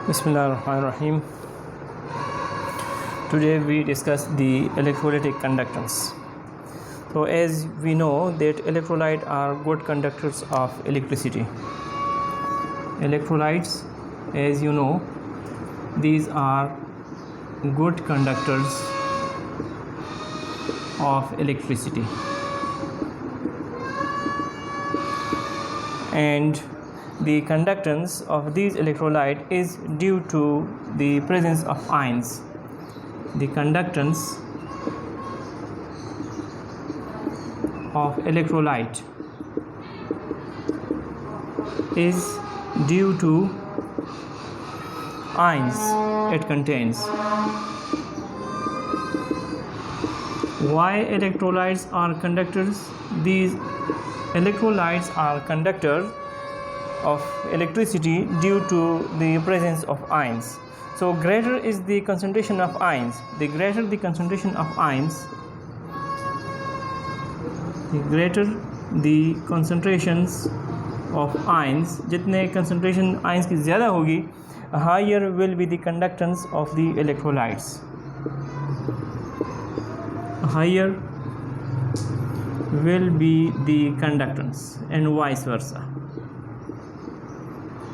Bismillahirrahmanirrahim. Today we discuss the electrolytic conductance. So as we know that electrolytes are good conductors of electricity. Electrolytes, as you know, these are good conductors of electricity. And the conductance of these electrolytes is due to the presence of ions. The conductance of electrolyte is due to ions it contains. Why electrolytes are conductors? These electrolytes are conductors of electricity due to the presence of ions. So greater is the concentration of ions, the greater the concentration of ions, the greater the concentrations of ions, जितने concentration ions की ज़्यादा होगी, higher will be the conductance of the electrolytes. Higher will be the conductance and vice versa,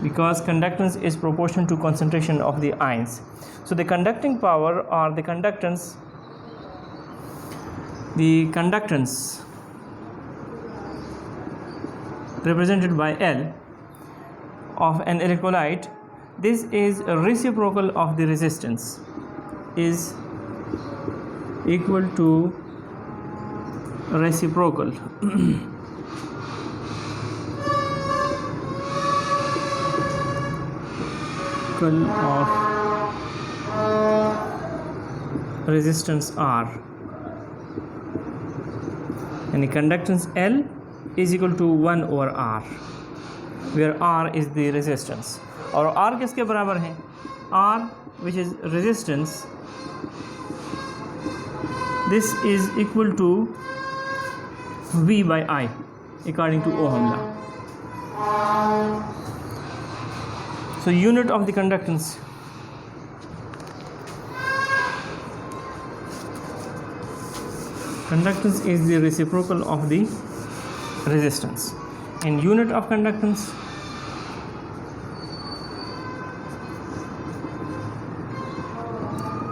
because conductance is proportional to concentration of the ions. So the conducting power or the conductance represented by L of an electrolyte, this is a reciprocal of the resistance, is equal to reciprocal of resistance R, and the conductance L is equal to 1 over R, where R is the resistance. और R किसके बराबर है? R, which is resistance, this is equal to V by I according to Ohm law. So unit of the conductance, conductance is the reciprocal of the resistance, and unit of conductance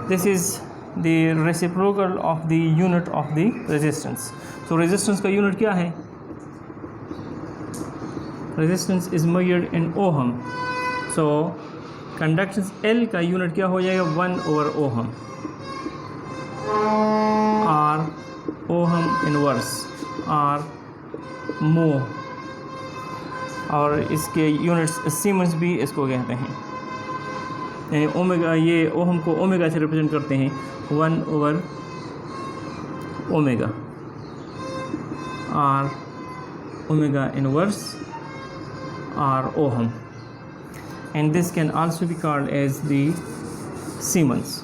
this is the reciprocal of the unit of the resistance. So resistance का unit क्या है? Resistance is measured in ohm. So conductance L का unit क्या हो जाएगा? 1 over ohm, R ohm inverse, R mho, और इसके units siemens भी इसको कहते हैं, यानी ओमेगा, ये ओहम को ओमेगा से रिप्रेजेंट करते हैं, 1 over omega, R omega inverse, R ohm, and this can also be called as the Siemens.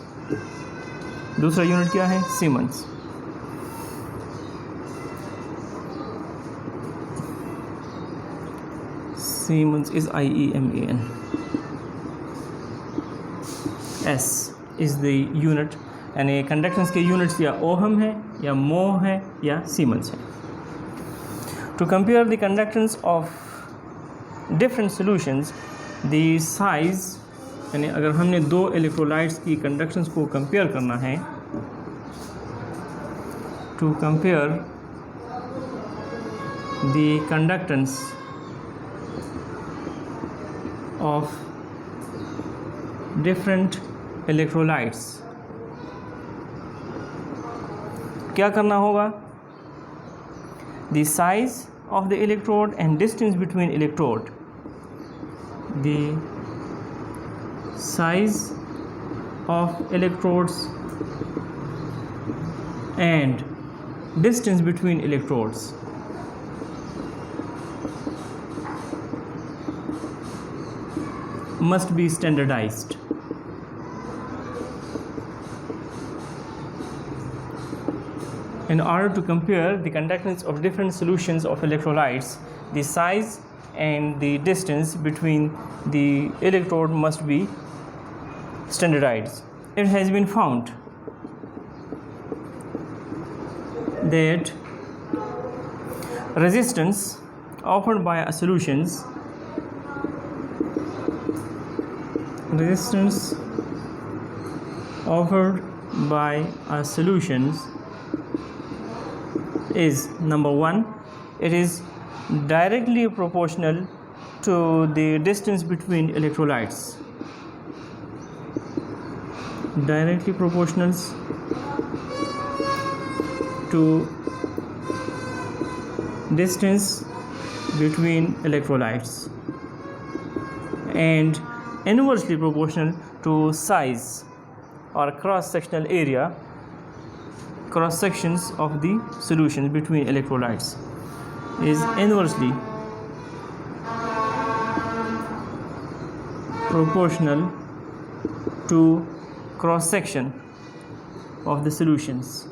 दूसरा यूनिट क्या है? Siemens. Siemens is IEMAN. S is the unit, यानी कंडक्टेंस के यूनिट्स या ओहम है या मो है या सीमेंस है. To compare the conductance of different solutions, the size, यानी अगर हमने दो इलेक्ट्रोलाइट्स की कंडक्टेंस को कंपेयर करना है, to compare the conductance of different electrolytes, क्या करना होगा? The size of the electrode and distance between electrode, the size of electrodes and distance between electrodes must be standardized. In order to compare the conductance of different solutions of electrolytes, the size and the distance between the electrode must be standardized. It has been found that resistance offered by a solutions is number one, it is directly proportional to the distance between electrolytes. Directly proportional to distance between electrolytes, and inversely proportional to size or cross-sectional area, cross-sections of the solution between electrolytes is inversely proportional to cross-section of the solutions.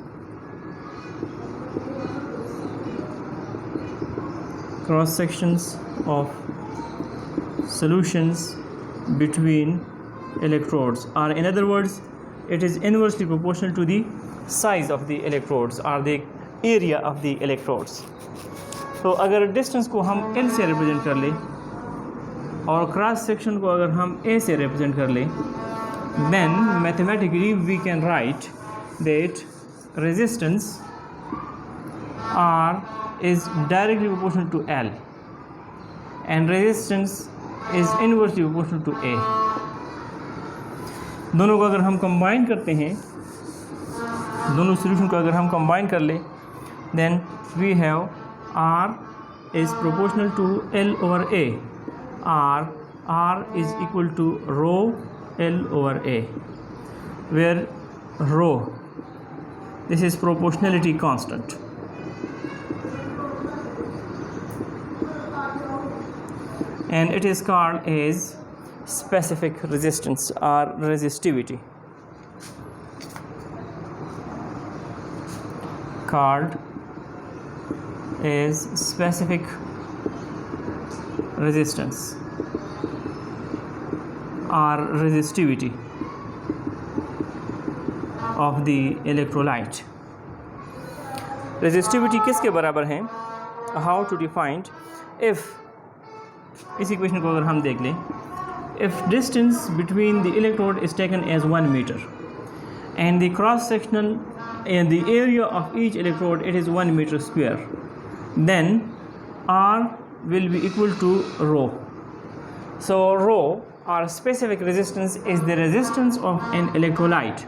Cross-sections of solutions between electrodes, or in other words, it is inversely proportional to the size of the electrodes or the area of the electrodes. तो अगर distance को हम L से represent कर लें और cross section को अगर हम A से रिप्रेजेंट कर लें, then mathematically we can write that resistance R is directly proportional to L and resistance is inversely proportional to A. दोनों को अगर हम कंबाइन करते हैं, दोनों सॉल्यूशन को अगर हम कंबाइन कर ले, then we have R is proportional to L over A. R is equal to rho L over A, where rho, this is proportionality constant. And it is called as specific resistance or resistivity, called as specific resistance or resistivity of the electrolyte. Resistivity किसके बराबर है? How to define? If इस equation को अगर हम देख लें, if distance between the electrode is taken as 1 meter and the cross sectional and the area of each electrode it is 1 meter square, then R will be equal to rho. So rho or specific resistance is the resistance of an electrolyte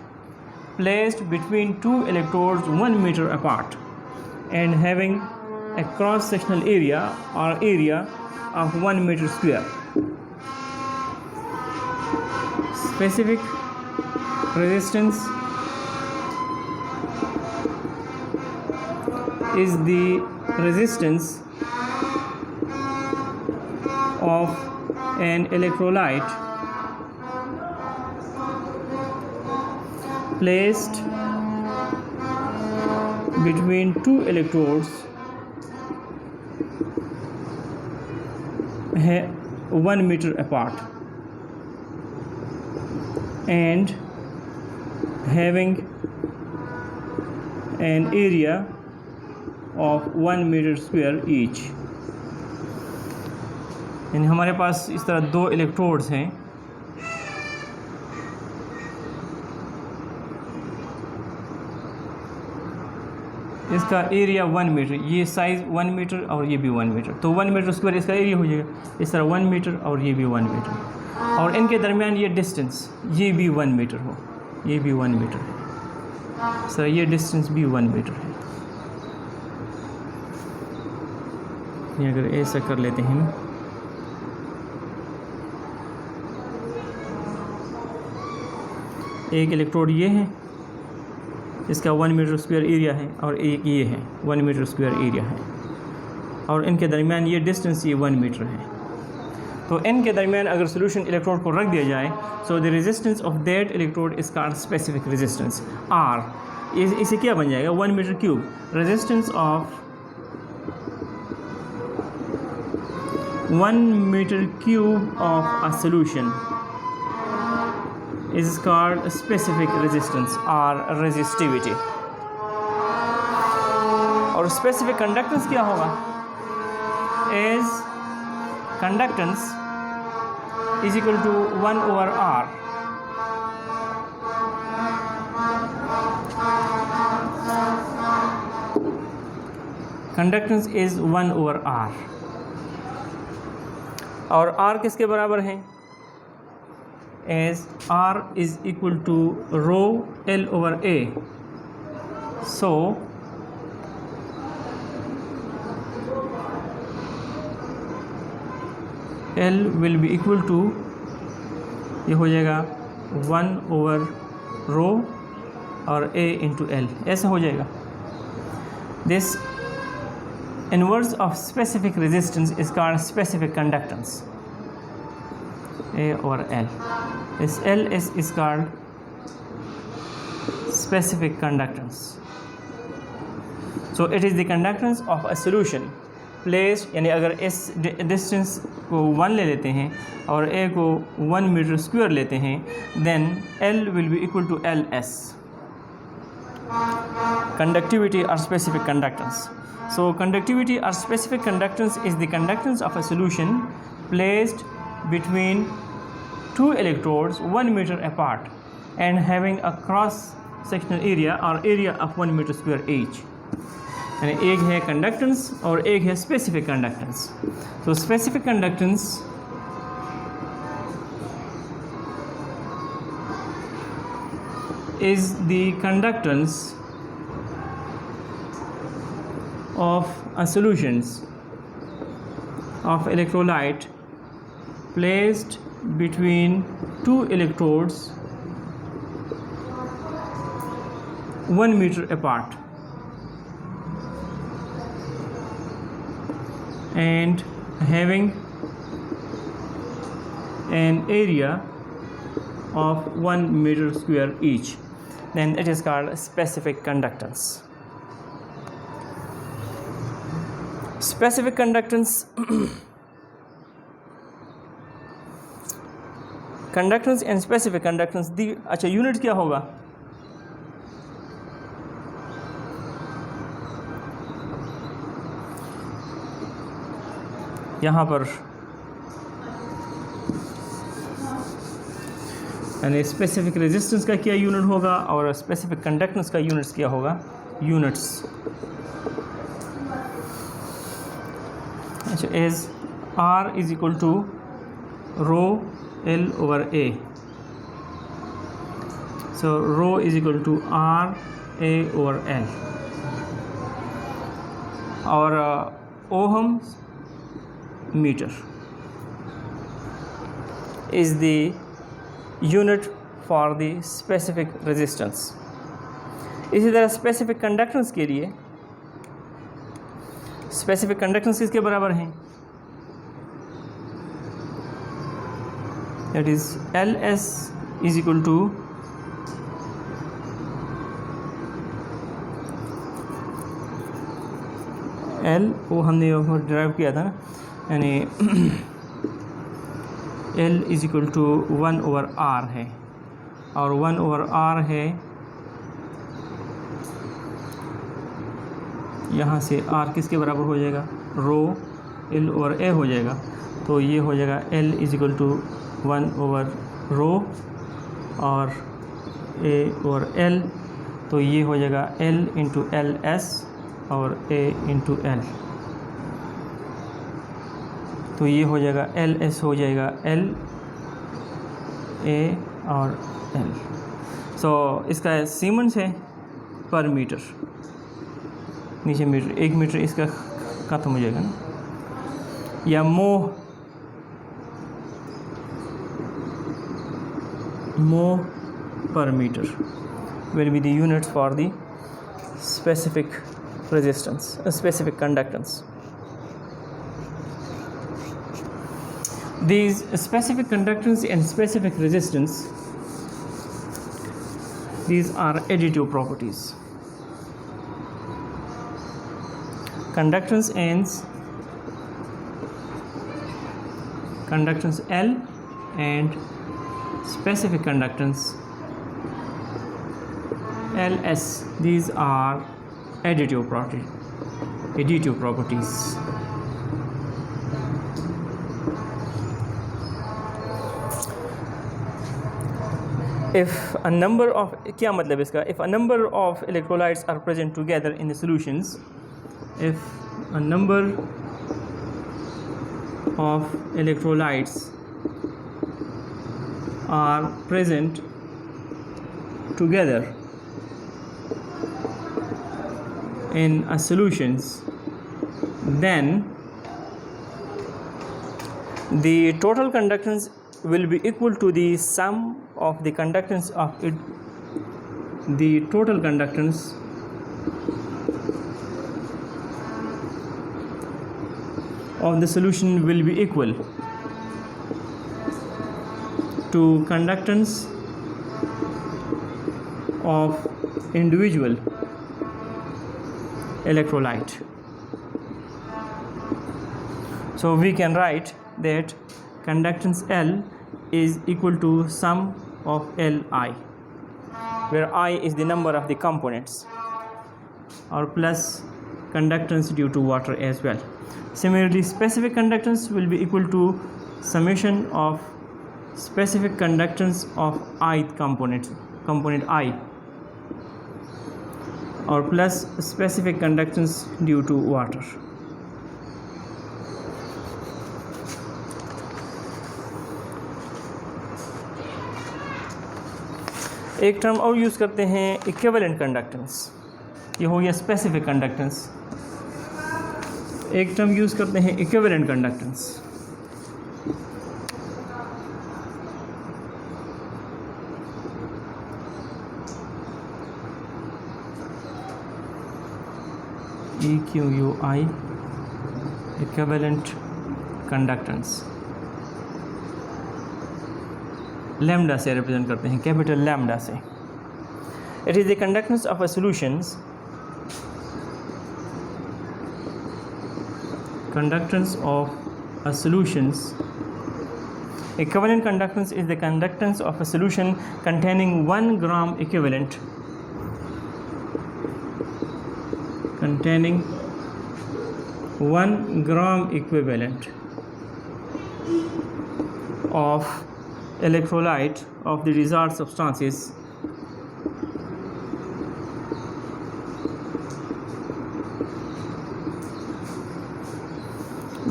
placed between two electrodes 1 meter apart and having a cross sectional area or area of 1 meter square. Specific resistance is the resistance of an electrolyte placed between two electrodes 1 meter apart and having an area of 1 meter square each. यानी हमारे पास इस तरह दो electrodes हैं, इसका area 1 metre, ये size 1 metre और ये भी 1 मीटर, तो 1 मीटर स्क्वायर इसका एरिया हो जाएगा, इस तरह 1 मीटर और ये भी 1 मीटर, और इनके दरमियान ये डिस्टेंस ये भी 1 मीटर हो, ये भी 1 मीटर है, सर ये डिस्टेंस भी 1 मीटर है। ये अगर ऐसा कर लेते हैं ना, एक इलेक्ट्रोड ये है, इसका 1 मीटर स्क्वायर एरिया है, और एक ये है 1 मीटर स्क्वायर एरिया है, और इनके दरमियान ये डिस्टेंस ये 1 मीटर है। तो इनके दरमियान अगर सोल्यूशन इलेक्ट्रोड को रख दिया जाए, so the resistance of that electrode is called specific resistance R. इसे क्या बन जाएगा? 1 metre cube. Resistance of 1 meter cube of a solution is called specific resistance or resistivity. और specific conductance क्या होगा? Is conductance is equal to 1 over R. Conductance is 1 over R. और R किसके बराबर है? As R is equal to rho L over A. So L will be equal to, ये हो जाएगा 1 over rho और A into L, ऐसा हो जाएगा. This inverse of specific resistance is called specific conductance, A over L. This Ls is called specific conductance. So it is the conductance of a solution placed, यानी अगर इस distance को 1 ले लेते हैं और A को 1 मीटर स्क्वायर लेते हैं, then L will be equal to Ls. Conductivity or specific conductance. So conductivity or specific conductance is the conductance of a solution placed between two electrodes 1 meter apart and having a cross sectional area or area of 1 meter square each. यानी एक है conductance और एक है specific conductance. तो specific conductance is the conductance of a solutions of electrolyte placed between two electrodes 1 meter apart and having an area of 1 meter square each, then it is called specific conductance. Specific conductance conductance and specific conductance दी. अच्छा, unit क्या होगा? यहाँ पर यानी specific resistance का क्या unit होगा और स्पेसिफिक कंडक्टेंस का यूनिट्स क्या होगा? यूनिट्स. अच्छा, as R is equal to rho L over A. So rho is equal to R A over L. और ohm meter is the unit for the specific resistance. इसी तरह specific conductance के लिए specific conductance किसके बराबर हैं? that is Ls is equal to L, वो हमने ड्राइव किया था ना, यानी L is equal to 1 over R है और 1 ओवर R है, यहाँ से R किसके बराबर हो जाएगा? रो L ओवर A हो जाएगा. तो ये हो जाएगा L is equal to 1 over rho और A ओवर L. तो ये हो जाएगा L इंटू LS और A इंटू L. तो ये हो जाएगा LS हो जाएगा L A और L. सो इसका सीमेंस है पर मीटर, नीचे मीटर, 1 मीटर इसका खत्म हो जाएगा ना, या मोह per meter will be the units for the specific resistance, specific conductance. These specific conductance and specific resistance, these are additive properties. Conductance L and specific conductance Ls. These are additive properties. If a number of क्या मतलब इसका, if a number of electrolytes are present together in the solutions, if a number of electrolytes are present together in a solutions, then the total conductance will be equal to the sum of the conductance of it. The total conductance of the solution will be equal to conductance of individual electrolyte. So we can write that conductance L is equal to sum of Li, where I is the number of the components, or plus conductance due to water as well. Similarly, specific conductance will be equal to summation of specific conductance of ith component I, or plus specific conductance due to water. एक term और use करते हैं equivalent conductance, ये हो गया specific conductance. एक term use करते हैं equivalent conductance. EQUI, equivalent conductance, lambda से रिप्रेजेंट करते हैं, कैपिटल लैम्डा से। It is the conductance of a solutions, conductance of a solutions. Equivalent conductance is the conductance of a solution containing 1 gram equivalent, containing 1 gram equivalent of electrolyte of the desired substances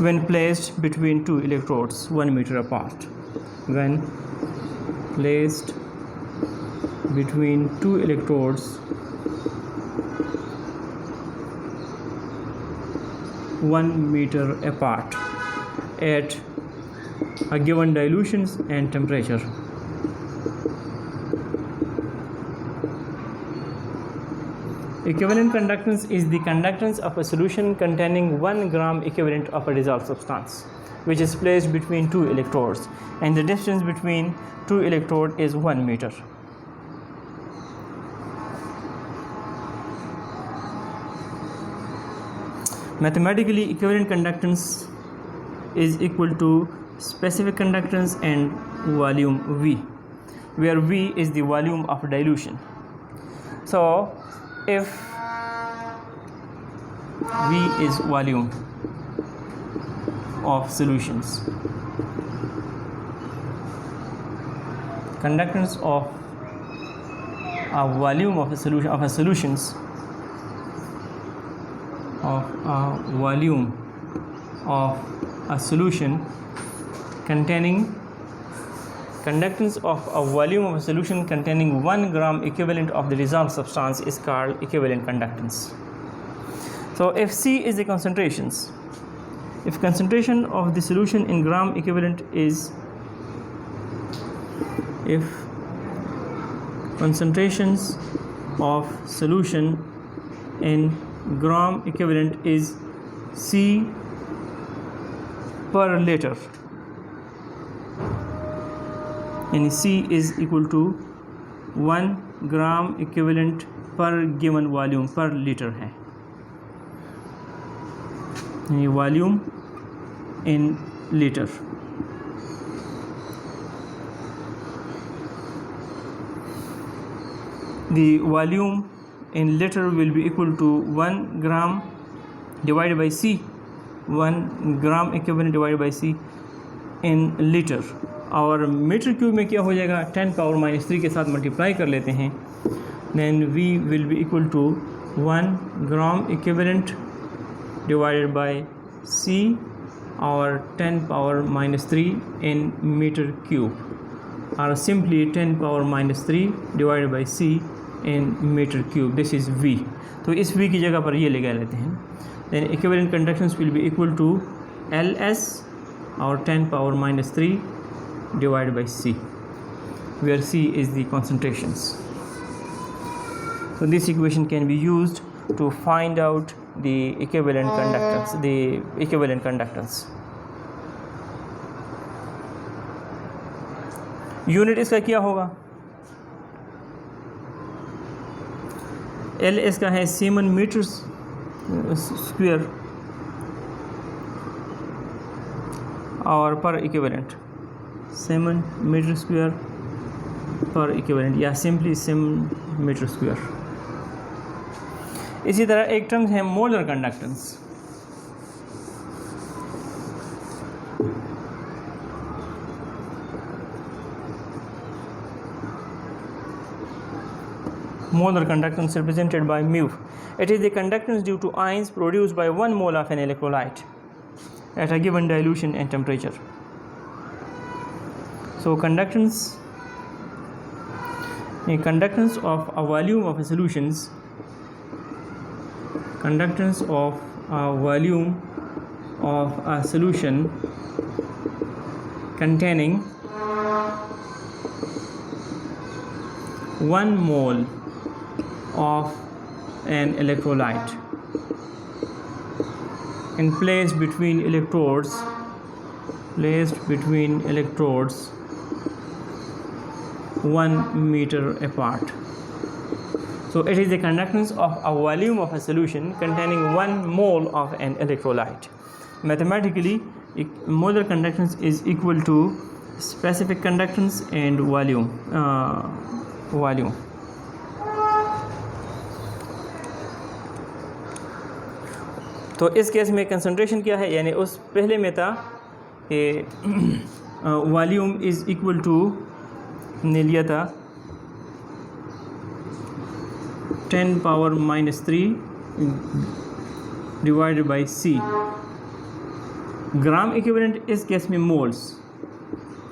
when placed between two electrodes 1 meter apart. When placed between two electrodes 1 meter apart at a given dilutions and temperature. Equivalent conductance is the conductance of a solution containing 1 gram equivalent of a dissolved substance, which is placed between two electrodes, and the distance between two electrodes is 1 meter. Mathematically, equivalent conductance is equal to specific conductance and volume V, where V is the volume of dilution. So if V is volume of solutions, conductance of a volume of a solution of a solutions of a volume of a solution containing conductance of a volume of a solution containing 1 gram equivalent of the dissolved substance is called equivalent conductance. So if C is the concentrations, if concentration of the solution in gram equivalent is, if concentrations of solution in gram equivalent is C per liter, and C is equal to 1 gram equivalent per given volume per liter है, ये volume in litre. the volume in liter will be equal to 1 gram divided by C, 1 gram equivalent divided by C in liter. और metre cube में क्या हो जाएगा, 10 power minus 3 के साथ multiply कर लेते हैं, then V will be equal to 1 gram equivalent divided by C और 10 power minus 3 in meter cube, or simply 10 power minus 3 divided by C in meter cube. This is V. तो इस V की जगह पर ये लगा लेते हैं. Then equivalent conductance will be equal to LS or 10 power minus 3 divided by C, where C is the concentrations. So this equation can be used to find out the equivalent conductance. Unit इसका क्या होगा, L इसका है semen metre square और पर equivalent, semen metre square पर equivalent या simply semen metre square. इसी तरह एक टर्म है molar conductance. Molar conductance represented by mu. It is the conductance due to ions produced by 1 mole of an electrolyte at a given dilution and temperature. So conductance of a volume of a solutions, conductance of a volume of a solution containing 1 mole of an electrolyte and placed between electrodes 1 meter apart. So it is the conductance of a volume of a solution containing 1 mole of an electrolyte. Mathematically, molar conductance is equal to specific conductance and volume. तो इस case में concentration क्या है, यानी उस पहले में था कि वॉल्यूम इज़ इक्वल टू, ने लिया था 10 power minus 3 divided by C. Gram equivalent इस केस में मोल्स,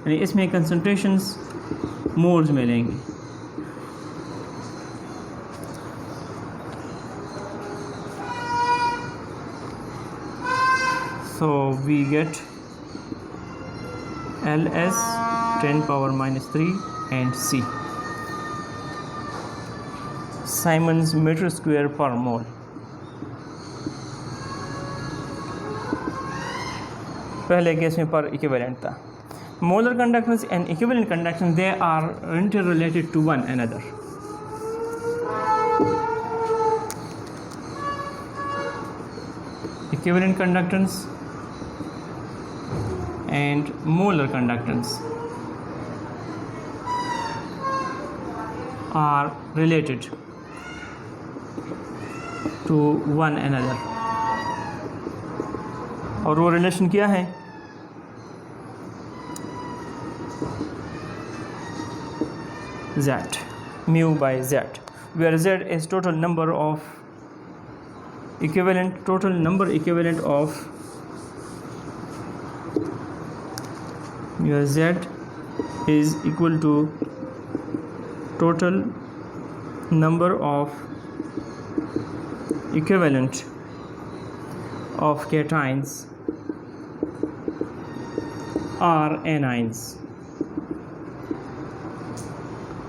यानी इसमें कंसंट्रेशंस मोल्स में लेंगे. So we get LS 10 power minus 3 and C, Siemens meter square per mole. पहले केस में पर इक्विवेलेंट था. Molar conductance and equivalent conductance, they are interrelated to one another. Equivalent conductance and molar conductance are related to one another. और वो relation क्या है, Z, mu by Z, where Z is total number equivalent of your Z is equal to total number of equivalent of cations or anions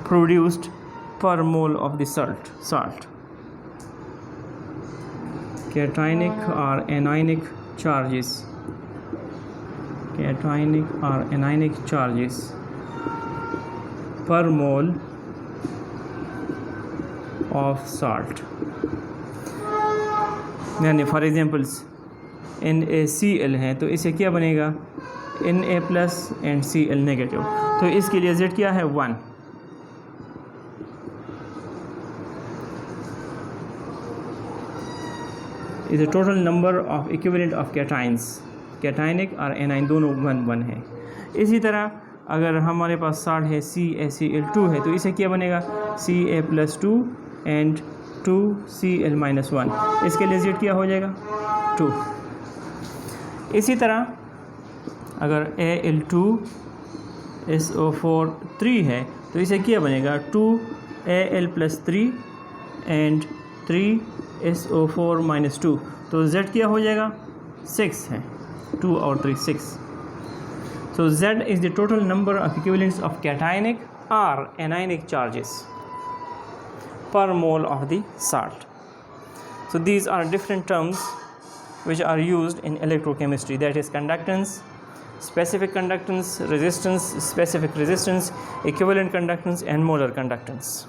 produced per mole of the salt. Cationic or anionic charges per mole of salt. यानी for examples NaCl है तो इसे क्या बनेगा, Na plus and Cl negative. तो इसके लिए Z क्या है, 1. Is the total number of equivalent of cations, cationic और एनाइन दोनों 1 है। इसी तरह अगर हमारे पास साल्ट है CaCl2 है तो इसे क्या बनेगा Ca+2 एंड 2Cl-1, इसके लिए Z क्या हो जाएगा 2। इसी तरह अगर Al2SO4 3 है तो इसे क्या बनेगा 2Al+3 एंड 3SO4-2, तो Z क्या हो जाएगा 6 है, 2 और 3 6। So Z is the total number of equivalents of cationic or anionic charges per mole of the salt. So these are different terms which are used in electrochemistry, that is conductance, specific conductance, resistance, specific resistance, equivalent conductance and molar conductance.